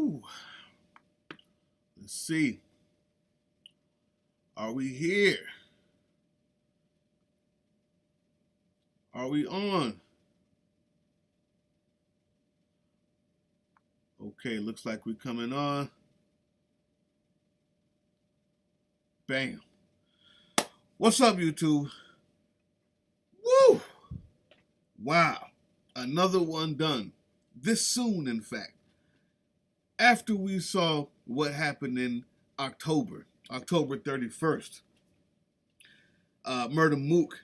Woo! Let's see. Are we here? Are we on? Okay, looks like we're coming on. Bam. What's up, YouTube? Woo! Wow. Another one done. This soon, in fact. After we saw what happened in October 31st, Murder Mook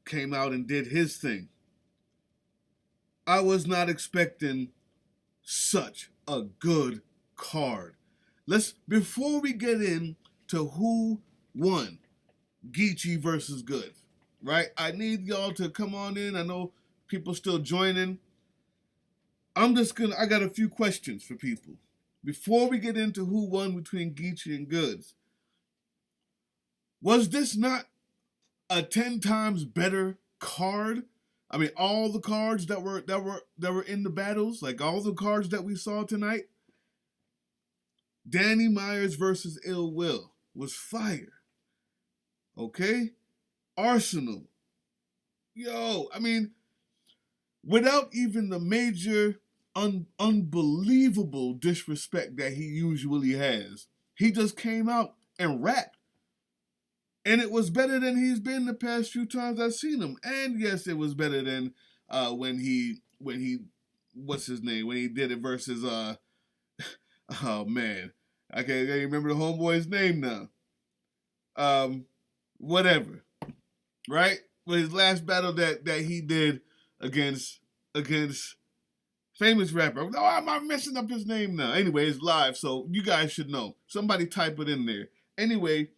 came out and did his thing. I was not expecting such a good card. Before we get into who won Geechi versus Goodz, right? I need y'all to come on in. I know people still joining. I got a few questions for people. Before we get into who won between Geechi and Goodz, was this not a 10 times better card? I mean, all the cards that were in the battles, like all the cards that we saw tonight. Danny Myers versus Ill Will was fire. Okay? Arsenal. Yo, I mean, without even the major unbelievable disrespect that he usually has, he just came out and rapped. And it was better than he's been the past few times I've seen him. And yes, it was better than when he what's his name? When he did it versus oh man. I can't remember the homeboy's name now. Whatever. Right? With his last battle that he did against famous rapper. No, I'm not messing up his name now. Anyway, it's live, so you guys should know. Somebody type it in there. Anyway,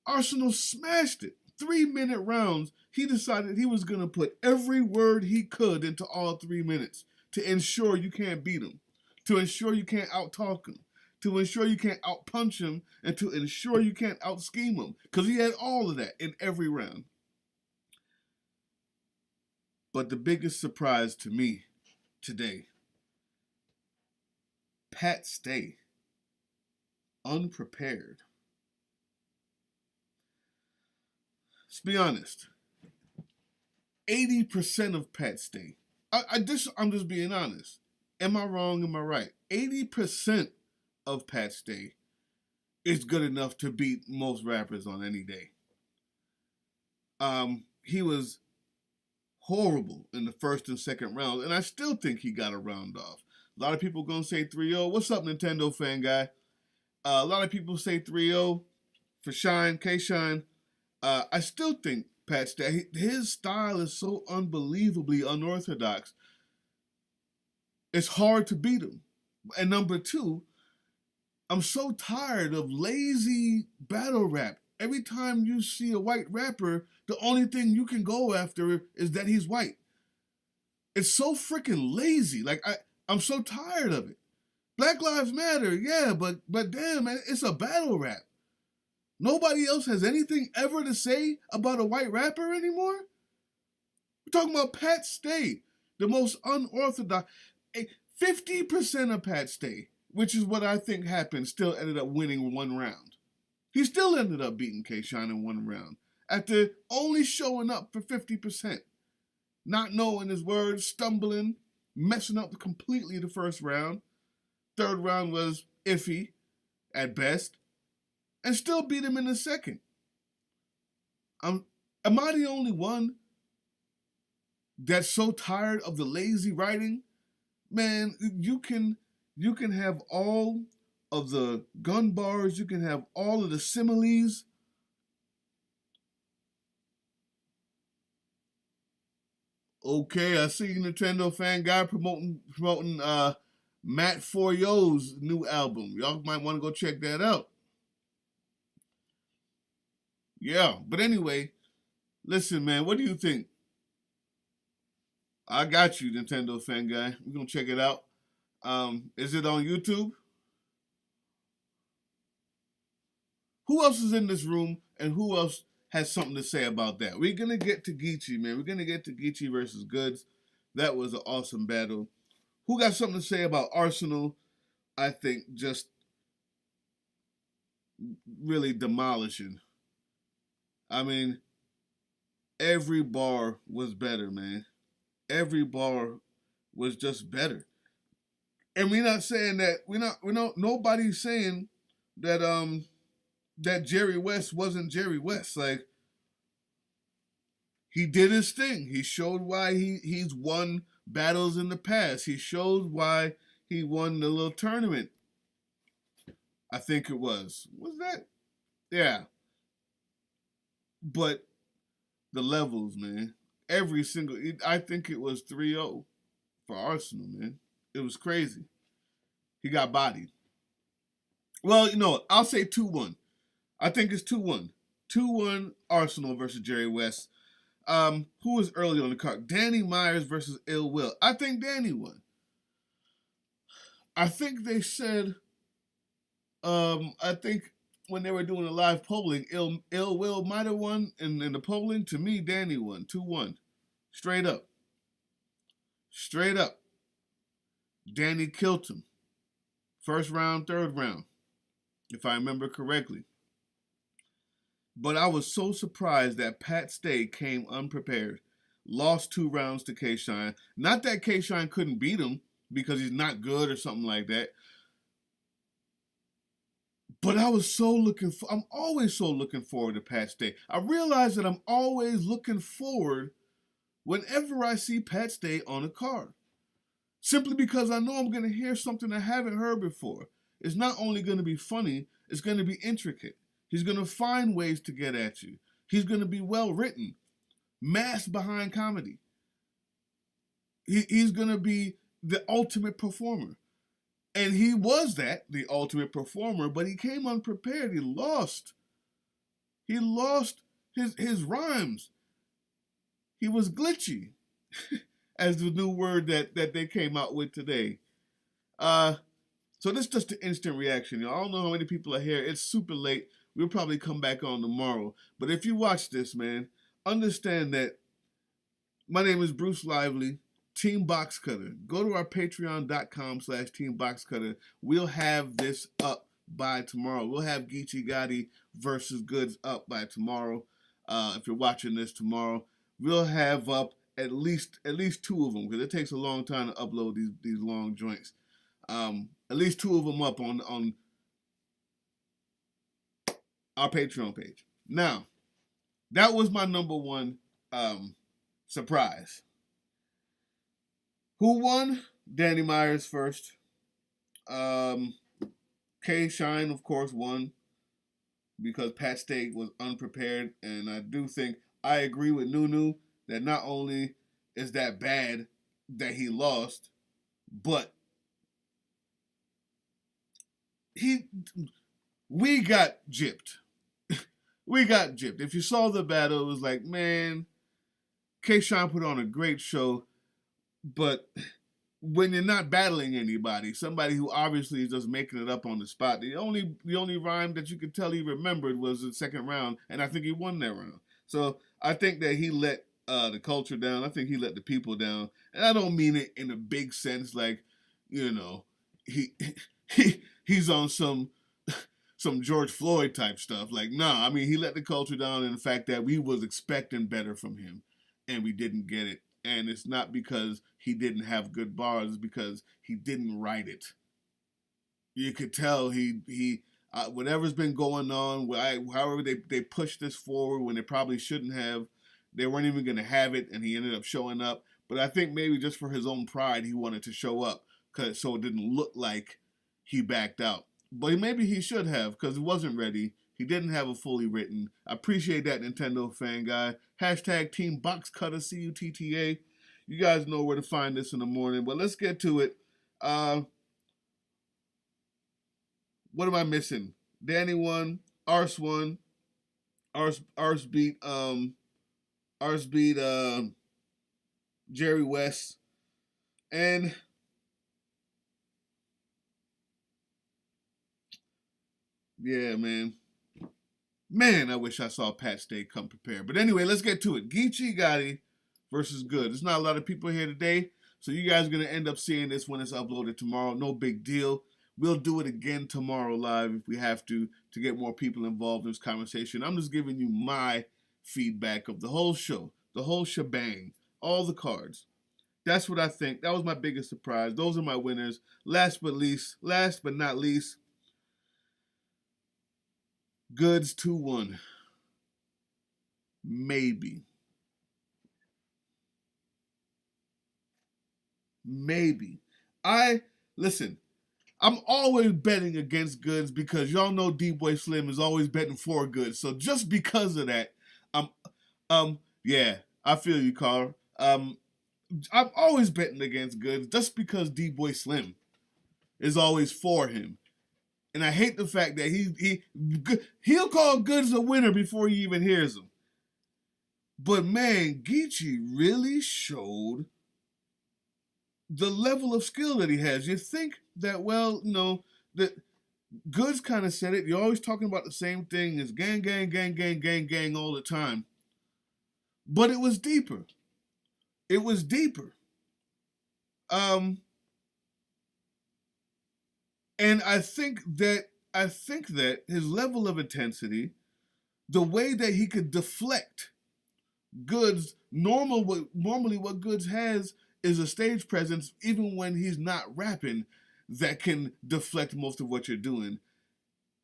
Arsenal smashed it. 3-minute rounds. He decided he was going to put every word he could into all 3 minutes to ensure you can't beat him, to ensure you can't out-talk him, to ensure you can't out-punch him, and to ensure you can't out-scheme him. Because he had all of that in every round. But the biggest surprise to me today, Pat Stay, unprepared. Let's be honest. 80% of Pat Stay. I'm just being honest. Am I wrong? Am I right? 80% of Pat Stay is good enough to beat most rappers on any day. He was horrible in the first and second round, and I still think he got a round off. A lot of people gonna say 3-0. What's up, Nintendo fan guy? A lot of people say 3-0 for Shine, K-Shine. I still think Pat Stay, his style is so unbelievably unorthodox. It's hard to beat him. And number two, I'm so tired of lazy battle rap. Every time you see a white rapper, the only thing you can go after is that he's white. It's so freaking lazy. Like, I'm so tired of it. Black Lives Matter, yeah, but damn, man, it's a battle rap. Nobody else has anything ever to say about a white rapper anymore? We're talking about Pat Stay, the most unorthodox. 50% of Pat Stay, which is what I think happened, still ended up winning one round. He still ended up beating K-Shine in one round after only showing up for 50%. Not knowing his words, stumbling, messing up completely the first round. Third round was iffy at best. And still beat him in the second. Am I the only one that's so tired of the lazy writing? Man, you can have all of the gun bars, you can have all of the similes. Okay, I see Nintendo fan guy promoting Matt Foryo's new album. Y'all might want to go check that out. Yeah, but anyway, listen, man, what do you think? I got you, Nintendo fan guy. We're going to check it out. Is it on YouTube? Who else is in this room and who else has something to say about that? We're going to get to Geechi, man. We're going to get to Geechi versus Goodz. That was an awesome battle. Who got something to say about Arsenal I think just really demolishing. I mean, every bar was better, man. Every bar was just better. And we're not saying that we're not nobody's saying that that Jerry West wasn't Jerry West. Like, he did his thing. He showed why he's won battles in the past. He showed why he won the little tournament. I think it was. Was that? Yeah. But the levels, man. Every single I think it was 3-0 for Arsenal, man. It was crazy. He got bodied. Well, I'll say 2-1. I think it's 2-1. 2-1 Arsenal versus Jerry West. Who was early on the card? Danny Myers versus Ill Will. I think Danny won. I think they said, I think when they were doing the live polling, Ill Will might have won in the polling. To me, Danny won. 2-1. Straight up. Straight up. Danny killed him. First round, third round, if I remember correctly. But I was so surprised that Pat Stay came unprepared. Lost 2 rounds to K-Shine. Not that K-Shine couldn't beat him because he's not good or something like that. But I was I'm always so looking forward to Pat Stay. I realize that I'm always looking forward whenever I see Pat Stay on a card. Simply because I know I'm going to hear something I haven't heard before. It's not only going to be funny, it's going to be intricate. He's going to find ways to get at you. He's going to be well written, masked behind comedy. He's going to be the ultimate performer. And he was the ultimate performer, but he came unprepared. He lost. He lost his rhymes. He was glitchy, as the new word that they came out with today. So this is just an instant reaction. I don't know how many people are here. It's super late. We'll probably come back on tomorrow. But if you watch this, man, understand that my name is Bruce Lively, Team Box Cutter. Go to our patreon.com/Team Box Cutter. We'll have this up by tomorrow. We'll have Geechi Gotti versus Goodz up by tomorrow. If you're watching this tomorrow, we'll have up at least 2 of them, because it takes a long time to upload these long joints. At least 2 of them up on our Patreon page. Now, that was my number one surprise. Who won? Danny Myers first. K-Shine, of course, won because Pat Stay was unprepared. And I do think, I agree with Nunu that not only is that bad that he lost, but we got gypped. We got gypped. If you saw the battle, it was like, man, K-Shine put on a great show, but when you're not battling anybody, somebody who obviously is just making it up on the spot, the only rhyme that you could tell he remembered was the second round, and I think he won that round. So I think that he let the culture down. I think he let the people down, and I don't mean it in a big sense, like, he's on some George Floyd type stuff. Like, nah, I mean, he let the culture down in the fact that we was expecting better from him, and we didn't get it. And it's not because he didn't have good bars, it's because he didn't write it. You could tell he whatever's been going on, however they pushed this forward when they probably shouldn't have, they weren't even going to have it, and he ended up showing up. But I think maybe just for his own pride, he wanted to show up, so it didn't look like he backed out. But maybe he should have, because he wasn't ready. He didn't have it fully written. I appreciate that, Nintendo fan guy. Hashtag Team Box Cutter, CUTTA. You guys know where to find this in the morning. But let's get to it. What am I missing? Danny won. Ars won. Ars beat Jerry West. And yeah, man. Man, I wish I saw Pat Stay come prepared. But anyway, let's get to it. Geechi Gotti versus Goodz. There's not a lot of people here today, so you guys are going to end up seeing this when it's uploaded tomorrow. No big deal. We'll do it again tomorrow live if we have to get more people involved in this conversation. I'm just giving you my feedback of the whole show, the whole shebang, all the cards. That's what I think. That was my biggest surprise. Those are my winners. Last but not least, Goodz 2-1. Maybe. Listen, I'm always betting against Goodz because y'all know D-Boy Slim is always betting for Goodz. So just because of that, yeah, I feel you, Carl. I'm always betting against Goodz just because D-Boy Slim is always for him. And I hate the fact that he'll call Goodz a winner before he even hears him. But man, Geechi really showed the level of skill that he has. You think that, well, that Goodz kind of said it. You're always talking about the same thing as gang, gang, gang, gang, gang, gang all the time. But it was deeper. It was deeper. And I think that his level of intensity, the way that he could deflect Goodz, normally what Goodz has is a stage presence, even when he's not rapping, that can deflect most of what you're doing.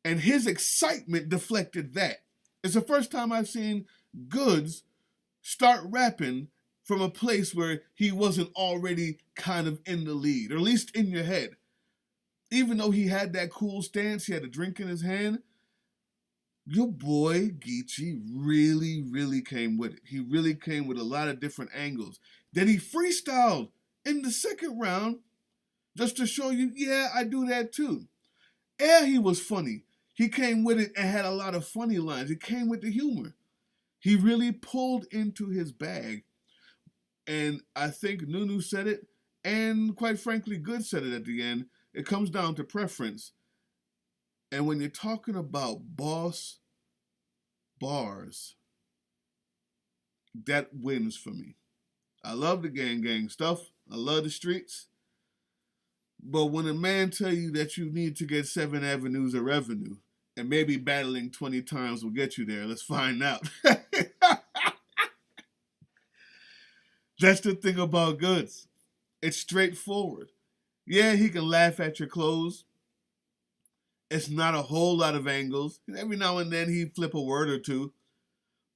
And his excitement deflected that. It's the first time I've seen Goodz start rapping from a place where he wasn't already kind of in the lead, or at least in your head. Even though he had that cool stance, he had a drink in his hand, your boy Geechi really, really came with it. He really came with a lot of different angles. Then he freestyled in the second round just to show you, yeah, I do that too. And he was funny. He came with it and had a lot of funny lines. He came with the humor. He really pulled into his bag. And I think Nunu said it, and quite frankly, Goodz said it at the end. It comes down to preference. And when you're talking about boss bars, that wins for me. I love the gang stuff. I love the streets. But when a man tell you that you need to get 7 avenues of revenue, and maybe battling 20 times will get you there, let's find out. That's the thing about Goodz. It's straightforward. Yeah, he can laugh at your clothes. It's not a whole lot of angles. Every now and then he flip a word or two.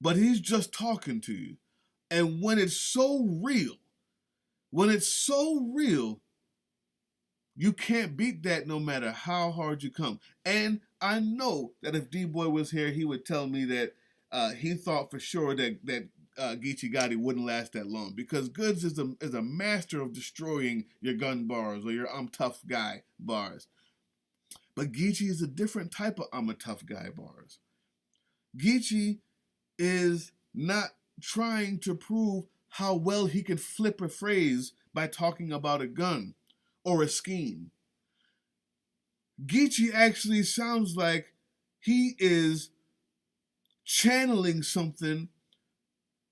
But he's just talking to you. And when it's so real, you can't beat that no matter how hard you come. And I know that if D-Boy was here, he would tell me that he thought for sure that Geechi Gotti wouldn't last that long, because Goodz is a master of destroying your gun bars or your I'm tough guy bars. But Geechi is a different type of I'm a tough guy bars. Geechi is not trying to prove how well he can flip a phrase by talking about a gun or a scheme. Geechi actually sounds like he is channeling something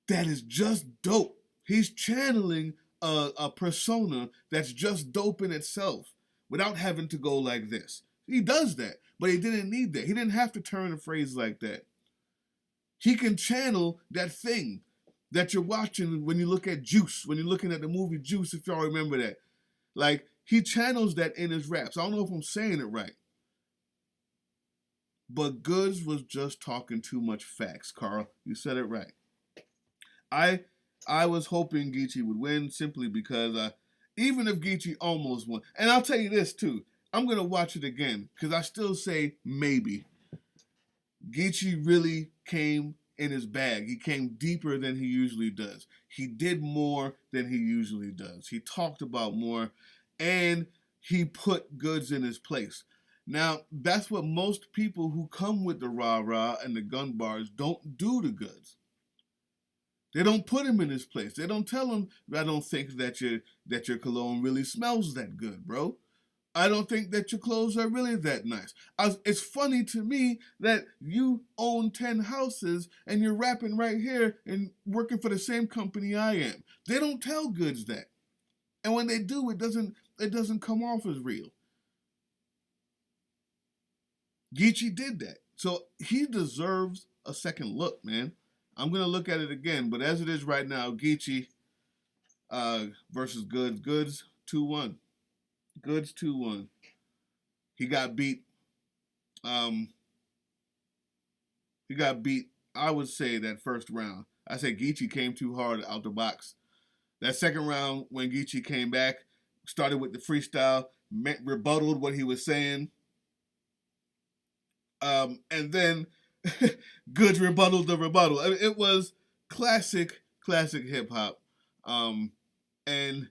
that is just dope. He's channeling a persona that's just dope in itself without having to go like this. He does that, but he didn't need that. He didn't have to turn a phrase like that. He can channel that thing that you're watching when you look at Juice, when you're looking at the movie Juice, if y'all remember that. Like, he channels that in his raps. I don't know if I'm saying it right. But Goodz was just talking too much facts, Carl. You said it right. I was hoping Geechi would win simply because even if Geechi almost won, and I'll tell you this too, I'm going to watch it again because I still say maybe. Geechi really came in his bag. He came deeper than he usually does. He did more than he usually does. He talked about more, and he put Goodz in his place. Now, that's what most people who come with the rah-rah and the gun bars don't do to Goodz. They don't put him in his place. They don't tell him, I don't think that your cologne really smells that good, bro. I don't think that your clothes are really that nice. It's funny to me that you own 10 houses and you're rapping right here and working for the same company I am. They don't tell Goodz that. And when they do, it doesn't come off as real. Geechi did that. So he deserves a second look, man. I'm going to look at it again, but as it is right now, Geechi versus Goodz. Goodz 2-1. Goodz 2-1. He got beat. He got beat, I would say, that first round. I said Geechi came too hard out the box. That second round, when Geechi came back, started with the freestyle, rebutted what he was saying. And then Goodz rebutted the rebuttal. I mean, it was classic hip hop. And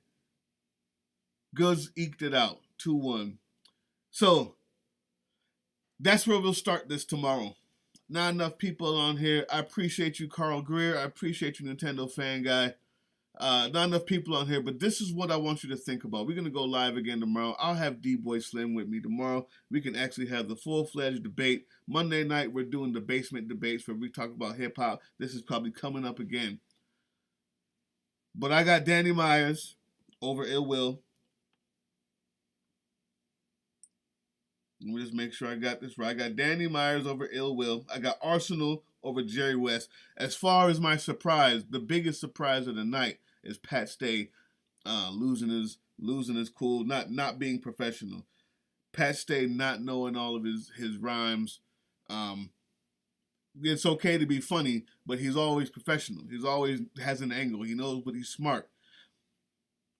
Goodz eked it out, 2-1. So that's where we'll start this tomorrow. Not enough people on here. I appreciate you, Carl Greer. I appreciate you, Nintendo Fan Guy. Not enough people on here, but this is what I want you to think about. We're going to go live again tomorrow. I'll have D-Boy Slim with me tomorrow. We can actually have the full-fledged debate. Monday night, we're doing the basement debates where we talk about hip-hop. This is probably coming up again. But I got Danny Myers over Ill Will. Let me just make sure I got this right. I got Danny Myers over Ill Will. I got Arsenal over Jerry West. As far as my surprise, the biggest surprise of the night is Pat Stay losing his cool, not being professional. Pat Stay not knowing all of his rhymes. It's okay to be funny, but he's always professional. He's always has an angle. He knows, but he's smart.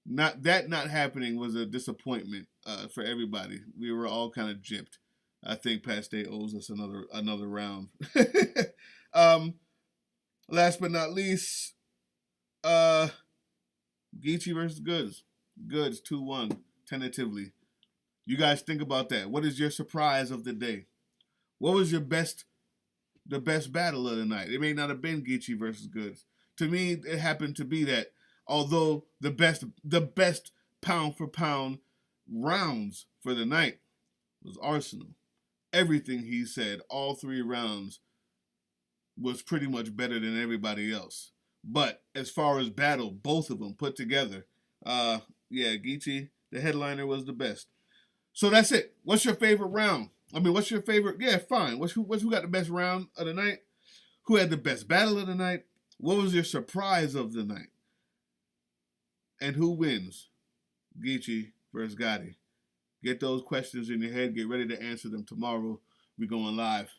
Not happening was a disappointment for everybody. We were all kind of gypped. I think Pat Stay owes us another round. Last but not least, Geechi versus Goodz. Goodz 2-1 tentatively. You guys think about that. What is your surprise of the day? What was the best battle of the night? It may not have been Geechi versus Goodz. To me, it happened to be that. Although the best pound for pound rounds for the night was Arsenal. Everything he said, all 3 rounds, was pretty much better than everybody else. But as far as battle, both of them put together, Geechi, the headliner, was the best. So that's it. What's your favorite round? I mean, what's your favorite? Yeah, fine. Who got the best round of the night? Who had the best battle of the night? What was your surprise of the night? And who wins? Geechi versus Gotti. Get those questions in your head. Get ready to answer them tomorrow. We're going live.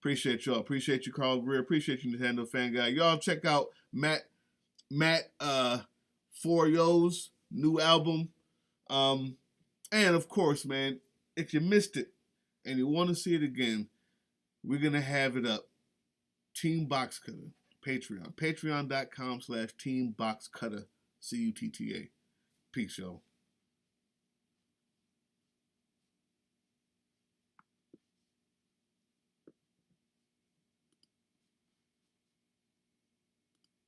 Appreciate y'all. Appreciate you, Carl Greer. Appreciate you, Nintendo Fan Guy. Y'all check out Matt Forio's new album. And of course, man, if you missed it and you want to see it again, we're going to have it up. Team Box Cutter. Patreon. Patreon.com/Team Box Cutter. CUTTA. Peace, y'all.